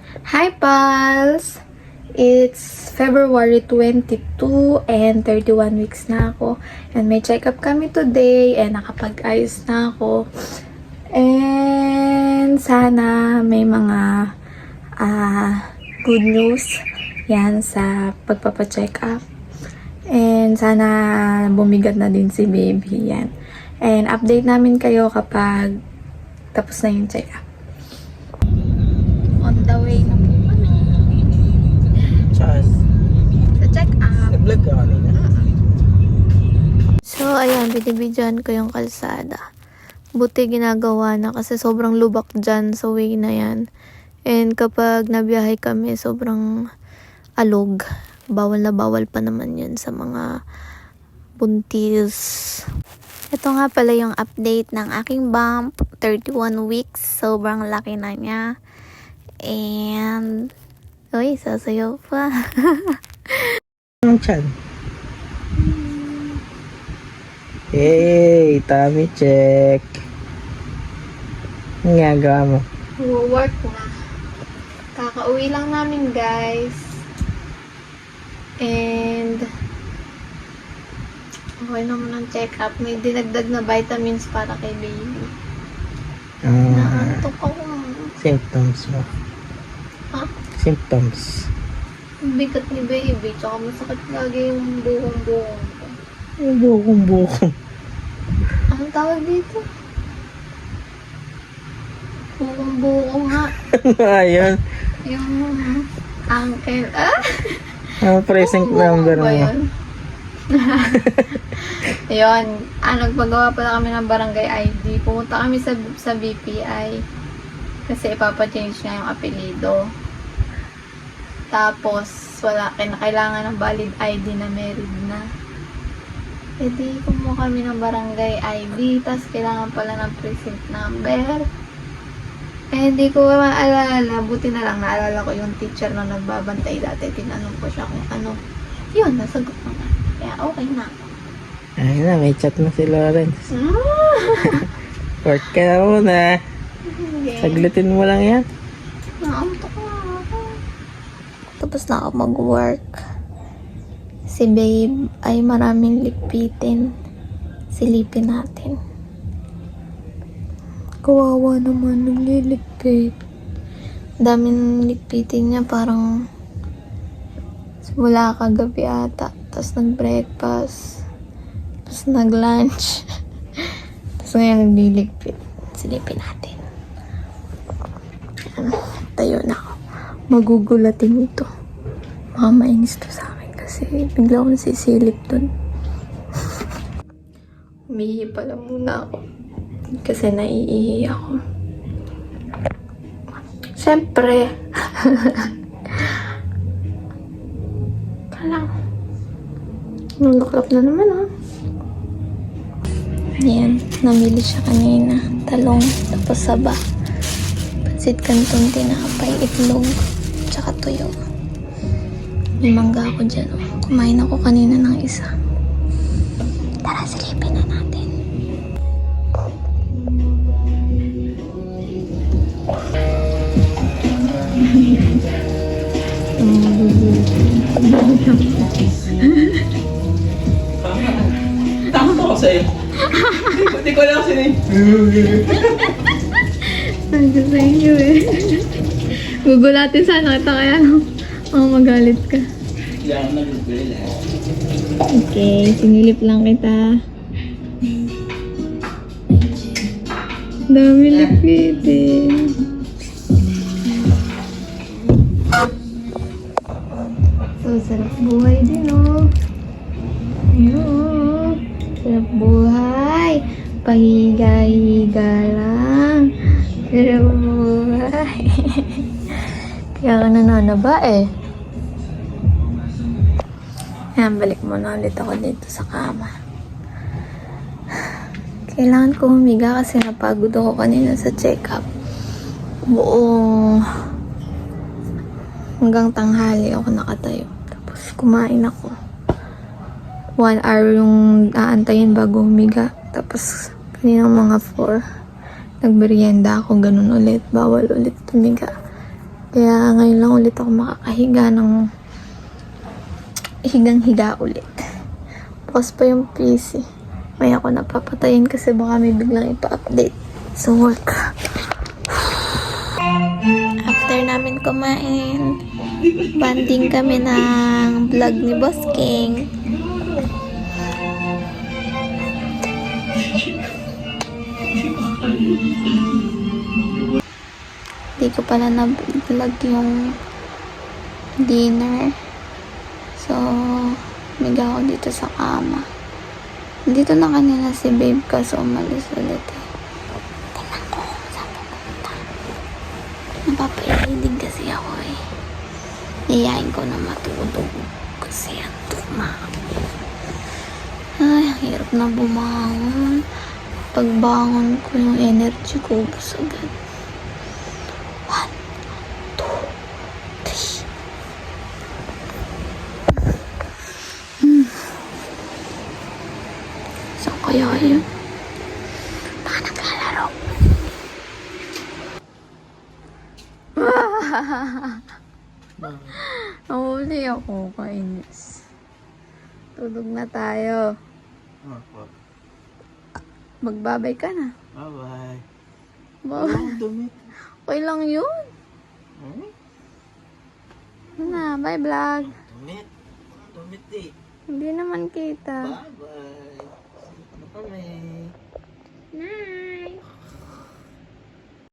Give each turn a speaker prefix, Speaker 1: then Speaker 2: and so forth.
Speaker 1: Hi, pals! It's February 22 and 31 weeks na ako. And may check-up kami today and nakapag-ayos na ako. And sana may mga good news yan sa pagpapacheck-up. And sana bumigat na din si baby yan. And update namin kayo kapag tapos na yung check-up. On the way na po kami.
Speaker 2: Saan?
Speaker 1: Sa check-up.
Speaker 2: Nag-vlog ka kanina?
Speaker 1: So, ayan, binibidyan ko yung kalsada. Buti ginagawa na kasi sobrang lubak dyan sa way na yan. And kapag nabiyahe kami, sobrang alog. Bawal na bawal pa naman yun sa mga buntis. Ito nga pala yung update ng aking bump. 31 weeks. Sobrang laki na niya. And, uy, sasayaw pa.
Speaker 2: Anong chan? Hey, tummy check. Ang ginagawa mo?
Speaker 1: Work na. Kakauwi lang namin, guys. And, okay naman ang check-up. May dinagdag na vitamins para kay baby. Naantok ako.
Speaker 2: Symptoms mo.
Speaker 1: Ha?
Speaker 2: Symptoms.
Speaker 1: Ang bigat ni baby. Tsaka masakit lagi yung buhong-buhong ko.
Speaker 2: Yung bukong-bukong.
Speaker 1: Anong tawag dito? Buhong-buhong nga.
Speaker 2: Ayun.
Speaker 1: Yung ankle. Ah!
Speaker 2: Ang present number
Speaker 1: Ba
Speaker 2: mo.
Speaker 1: yun? Ayun. Nagpagawa pala kami ng barangay ID. Pumunta kami sa BPI. Kasi ipapachange nga yung apelido. Tapos, kailangan ng valid ID na married na. E di, kumuha kami ng barangay ID. Tapos, kailangan pala ng present number. Eh, hindi ko maalala. Buti na lang, naalala ko yung teacher na nagbabantay dati. Tinanong ko siya kung ano. Yun, nasagot ko na. Kaya, okay na.
Speaker 2: Ayun na, may chat na si Lawrence. Work ka na muna.
Speaker 1: Okay.
Speaker 2: Saglitin mo lang yan.
Speaker 1: Naantok na ako. Tapos na ako mag-work. Si babe ay maraming lipitin. Silipin natin. Kawawa naman, nagliligpit. Daming ligpitin niya, parang simula kagabi ata. Tapos nag-breakfast. Tapos nag-lunch. Tapos ngayon nagliligpit. Silipin natin. Ayan, tayo na ako. Magugulatin ito. Mamainis to sa akin kasi bigla akong sisilip dun. Umihi pala muna ako. Kasi naiihi ako. Siyempre. Kalang. Nuluklap na naman, ha? Ayan. Namili siya kanina. Talong. Tapos saba. Pansit canton, tinapay, itlog. Tsaka tuyo. May mangga ako dyan, oh. Kumain ako kanina ng isa. Tara, silipin na natin.
Speaker 2: Tama ko sa'yo. Hindi ko lang sa'yo.
Speaker 1: Sabi sa inyo eh. Gugulatin sana kita kaya magalit ka.
Speaker 2: Hindi ako nag-grill eh.
Speaker 1: Okay, sinilip lang kita. Dami lipitin. So, sarap buhay din, oh. Ayun. Sarap buhay. Pahiga-higa lang. Sarap buhay. Kaya ka nananaba, eh. Ayan, balik muna ulit ako dito sa kama. Kailangan ko humiga kasi napagod ako kanina sa check-up. Buong hanggang tanghali ako nakatayo. Tapos kumain ako. 1 hour yung aantayin bago humiga. Tapos kanina mga 4. Nagmerienda ako, ganun ulit. Bawal ulit humiga. Kaya ngayon lang ulit ako makakahiga ng higang-higa ulit. Bukas pa yung PC. May ako napapatayin kasi baka may biglang ipa-update sa work. After namin kumain, banding kami ng vlog ni Boss King. Hindi ko pala na-vlog yung dinner. So, miga ako dito sa kama. Dito na kanina si babe kaso umalis ulit eh. Tingnan ko kung saan pupunta. Napapailig kasi ako eh. Iyayin ko na matulog kasi antok na. Ay, ang hirap na bumangon. Pagbangon ko yung energy ko ubos agad. 1, 2, 3. Saan kaya yun? Baka naglalaro. Nahuli ako, kainis. Tulog na tayo.
Speaker 2: Opo.
Speaker 1: Magbabay ka na.
Speaker 2: Bye-bye.
Speaker 1: Bye.
Speaker 2: Ang dumit.
Speaker 1: Okay lang yun.
Speaker 2: Hmm?
Speaker 1: Ano na, bye vlog.
Speaker 2: Dumit. Dumit eh.
Speaker 1: Hindi naman kita.
Speaker 2: Bye-bye. Ano kami?
Speaker 1: Na.